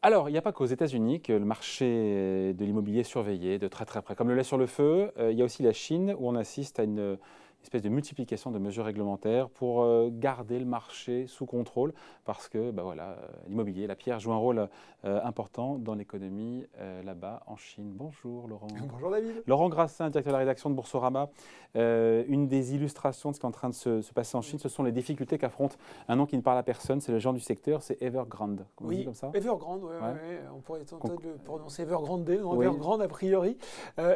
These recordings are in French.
Alors, il n'y a pas qu'aux États-Unis que le marché de l'immobilier est surveillé de très très près. Comme le lait sur le feu, il y a aussi la Chine où on assiste à une espèce de multiplication de mesures réglementaires pour garder le marché sous contrôle parce que voilà, l'immobilier, la pierre joue un rôle important dans l'économie là-bas en Chine. Bonjour Laurent. Bonjour David. Laurent Grassin, directeur de la rédaction de Boursorama. Une des illustrations de ce qui est en train de se passer en Chine, ce sont les difficultés qu'affronte un nom qui ne parle à personne, c'est le géant du secteur, c'est Evergrande. Oui, on dit comme ça Evergrande, Ouais. on pourrait tenter de le prononcer Evergrande, non, Oui. Evergrande a priori.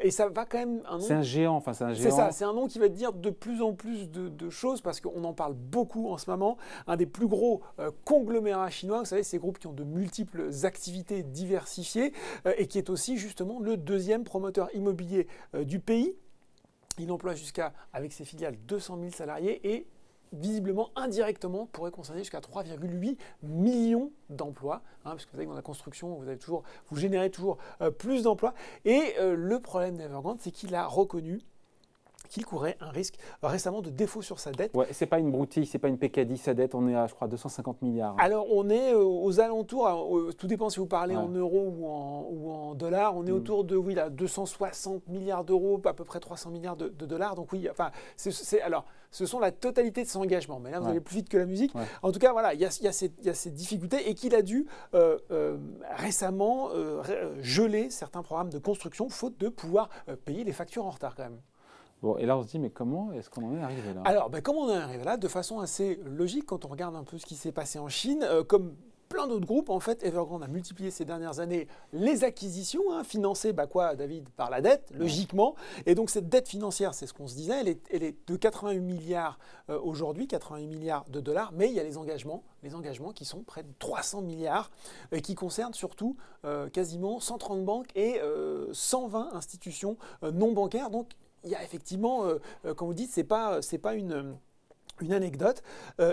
Et ça va quand même un nom. C'est un géant, enfin c'est un géant. C'est ça, c'est un nom qui va te dire de plus en plus de choses parce qu'on en parle beaucoup en ce moment. Un des plus gros conglomérats chinois, vous savez, ces groupes qui ont de multiples activités diversifiées et qui est aussi justement le deuxième promoteur immobilier du pays. Il emploie avec ses filiales, 200 000 salariés et visiblement, indirectement, pourrait concerner jusqu'à 3,8 millions d'emplois. Parce que vous savez que dans la construction, vous générez toujours plus d'emplois. Et le problème d'Evergrande, c'est qu'il a reconnu qu'il courait un risque récemment de défaut sur sa dette. Ouais, c'est pas une broutille, c'est pas une Pcadi, sa dette, on est à, je crois, 250 milliards. Alors, on est aux alentours, tout dépend si vous parlez en euros ou en dollars, on est autour de 260 milliards d'euros, à peu près 300 milliards de dollars. Donc oui, enfin, alors, ce sont la totalité de ses engagements. Mais là, vous allez plus vite que la musique. Ouais. En tout cas, voilà, il y a ces difficultés et qu'il a dû récemment geler certains programmes de construction, faute de pouvoir payer les factures en retard quand même. Bon, et là, on se dit, mais comment est-ce qu'on en est arrivé là? Alors, comment on en est arrivé là? De façon assez logique, quand on regarde un peu ce qui s'est passé en Chine, comme plein d'autres groupes, en fait, Evergrande a multiplié ces dernières années les acquisitions, financées, David, par la dette, logiquement. Et donc, cette dette financière, c'est ce qu'on se disait, elle est de 88 milliards aujourd'hui, 88 milliards de dollars, mais il y a les engagements qui sont près de 300 milliards, et qui concernent surtout quasiment 130 banques et 120 institutions non bancaires. Donc, il y a effectivement, comme vous dites, c'est pas une anecdote.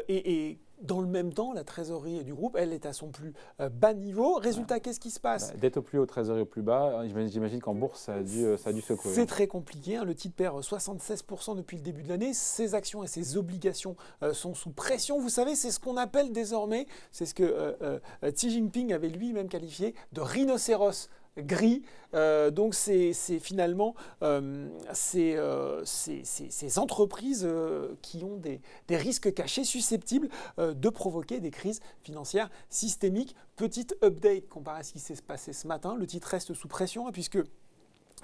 Et dans le même temps, la trésorerie du groupe, elle est à son plus bas niveau. Résultat, qu'est-ce qui se passe? Dette au plus haut, trésorerie au plus bas. J'imagine qu'en bourse, ça a dû secouer. C'est très compliqué. Le titre perd 76% depuis le début de l'année. Ses actions et ses obligations sont sous pression. Vous savez, c'est ce qu'on appelle désormais, c'est ce que Xi Jinping avait lui-même qualifié de rhinocéros gris. Donc c'est finalement ces entreprises qui ont des risques cachés susceptibles de provoquer des crises financières systémiques. Petite update comparé à ce qui s'est passé ce matin, le titre reste sous pression puisque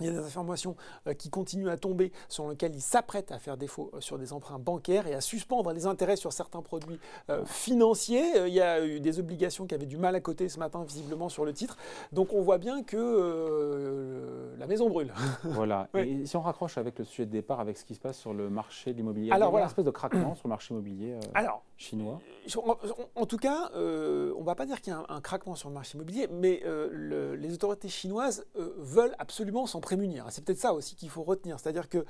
il y a des informations qui continuent à tomber sur lesquelles il s'apprête à faire défaut sur des emprunts bancaires et à suspendre les intérêts sur certains produits financiers. Il y a eu des obligations qui avaient du mal à coter ce matin visiblement sur le titre. Donc on voit bien que la maison brûle. Voilà. Ouais. Et si on raccroche avec le sujet de départ, avec ce qui se passe sur le marché de l'immobilier, alors, il y a une espèce de craquement sur le marché immobilier chinois. En tout cas, on ne va pas dire qu'il y a un craquement sur le marché immobilier, mais les autorités chinoises veulent absolument s'en prémunir. C'est peut-être ça aussi qu'il faut retenir. C'est-à-dire que,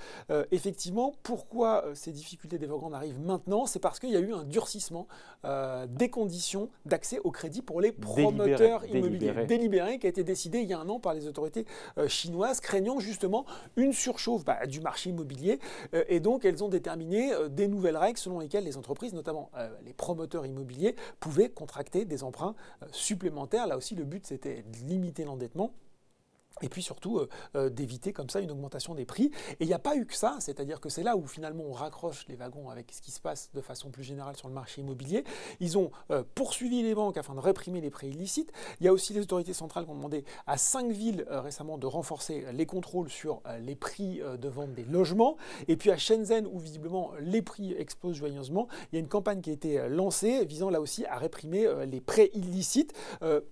effectivement, pourquoi ces difficultés d'Evergrande arrivent maintenant? C'est parce qu'il y a eu un durcissement des conditions d'accès au crédit pour les promoteurs immobiliers. Délibéré, qui a été décidé il y a un an par les autorités chinoises, craignant justement une surchauffe du marché immobilier. Et donc, elles ont déterminé des nouvelles règles selon lesquelles les entreprises, notamment les promoteurs immobiliers, pouvaient contracter des emprunts supplémentaires. Là aussi, le but, c'était de limiter l'endettement. Et puis surtout d'éviter comme ça une augmentation des prix. Et il n'y a pas eu que ça, c'est-à-dire que c'est là où finalement on raccroche les wagons avec ce qui se passe de façon plus générale sur le marché immobilier. Ils ont poursuivi les banques afin de réprimer les prêts illicites. Il y a aussi les autorités centrales qui ont demandé à 5 villes récemment de renforcer les contrôles sur les prix de vente des logements. Et puis à Shenzhen, où visiblement les prix explosent joyeusement, il y a une campagne qui a été lancée visant là aussi à réprimer les prêts illicites.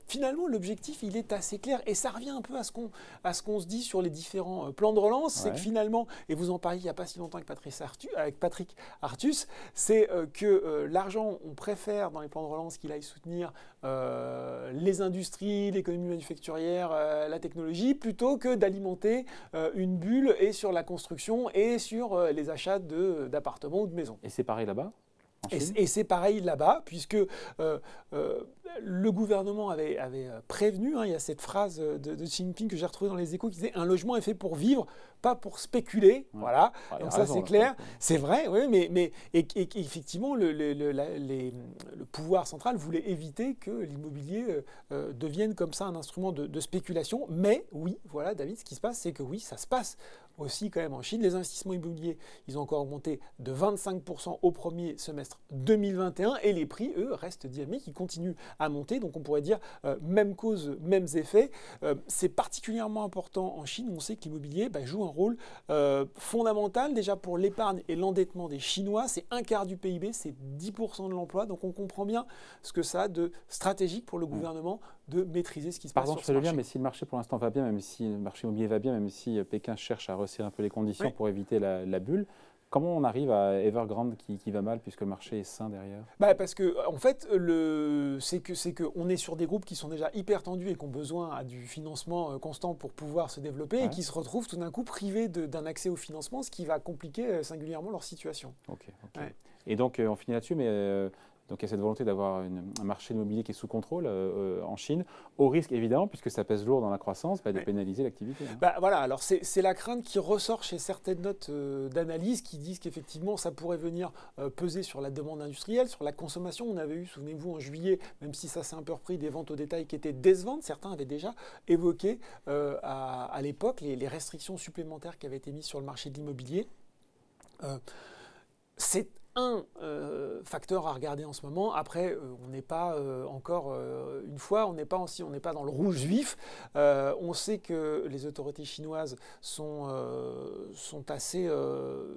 Finalement, l'objectif, il est assez clair et ça revient un peu à ce qu'on se dit sur les différents plans de relance, c'est que finalement, et vous en parliez il n'y a pas si longtemps avec Patrick Artus, c'est que l'argent, on préfère dans les plans de relance qu'il aille soutenir les industries, l'économie manufacturière, la technologie, plutôt que d'alimenter une bulle et sur la construction et sur les achats d'appartements ou de maisons. Et c'est pareil là-bas? en Chine. Et c'est pareil là-bas, puisque le gouvernement avait prévenu, hein, il y a cette phrase de Xi Jinping que j'ai retrouvée dans les Échos qui disait « Un logement est fait pour vivre, pas pour spéculer ». Ouais. Voilà, donc ça c'est clair, c'est vrai, oui, mais effectivement le pouvoir central voulait éviter que l'immobilier devienne comme ça un instrument de spéculation. Mais oui, voilà David, ce qui se passe, c'est que oui, ça se passe aussi quand même en Chine. Les investissements immobiliers, ils ont encore augmenté de 25% au premier semestre 2021 et les prix, eux, restent dynamiques, ils continuent à monter. Donc on pourrait dire même cause, mêmes effets. C'est particulièrement important en Chine où on sait que l'immobilier joue un rôle fondamental déjà pour l'épargne et l'endettement des Chinois. C'est un quart du PIB, c'est 10% de l'emploi. Donc on comprend bien ce que ça a de stratégique pour le gouvernement de maîtriser ce qui se passe sur ce marché. Pardon, je fais le lien, mais si le marché pour l'instant va bien, même si le marché immobilier va bien, même si Pékin cherche à resserrer un peu les conditions pour éviter la bulle, comment on arrive à Evergrande qui va mal puisque le marché est sain derrière? Parce que en fait, c'est que on est sur des groupes qui sont déjà hyper tendus et qui ont besoin du financement constant pour pouvoir se développer et qui se retrouvent tout d'un coup privés d'un accès au financement, ce qui va compliquer singulièrement leur situation. Ok. Et donc on finit là-dessus, mais donc il y a cette volonté d'avoir un marché immobilier qui est sous contrôle en Chine, au risque évidemment, puisque ça pèse lourd dans la croissance, de pénaliser l'activité. Voilà, alors c'est la crainte qui ressort chez certaines notes d'analyse qui disent qu'effectivement ça pourrait venir peser sur la demande industrielle, sur la consommation. On avait eu, souvenez-vous, en juillet, même si ça s'est un peu repris, des ventes au détail qui étaient décevantes. Certains avaient déjà évoqué à l'époque les restrictions supplémentaires qui avaient été mises sur le marché de l'immobilier. C'est un facteur à regarder en ce moment. Après, on n'est pas encore une fois, on n'est pas dans le rouge vif. On sait que les autorités chinoises sont assez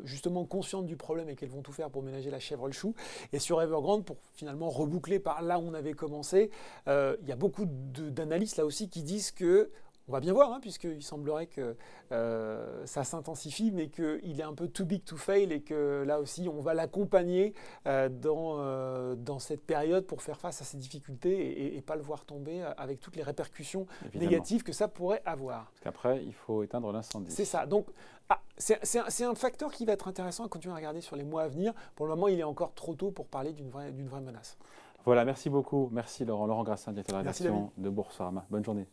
justement conscientes du problème et qu'elles vont tout faire pour ménager la chèvre le chou. Et sur Evergrande, pour finalement reboucler par là où on avait commencé, il y a beaucoup d'analystes là aussi qui disent que on va bien voir, hein, puisqu'il semblerait que ça s'intensifie, mais qu'il est un peu too big to fail et que là aussi, on va l'accompagner dans cette période pour faire face à ces difficultés et pas le voir tomber avec toutes les répercussions négatives que ça pourrait avoir. Parce qu'après, il faut éteindre l'incendie. C'est ça. Donc, c'est un facteur qui va être intéressant à continuer à regarder sur les mois à venir. Pour le moment, il est encore trop tôt pour parler d'une vraie menace. Voilà, merci beaucoup. Merci Laurent Grassin, directeur de la rédaction de Boursorama. Bonne journée.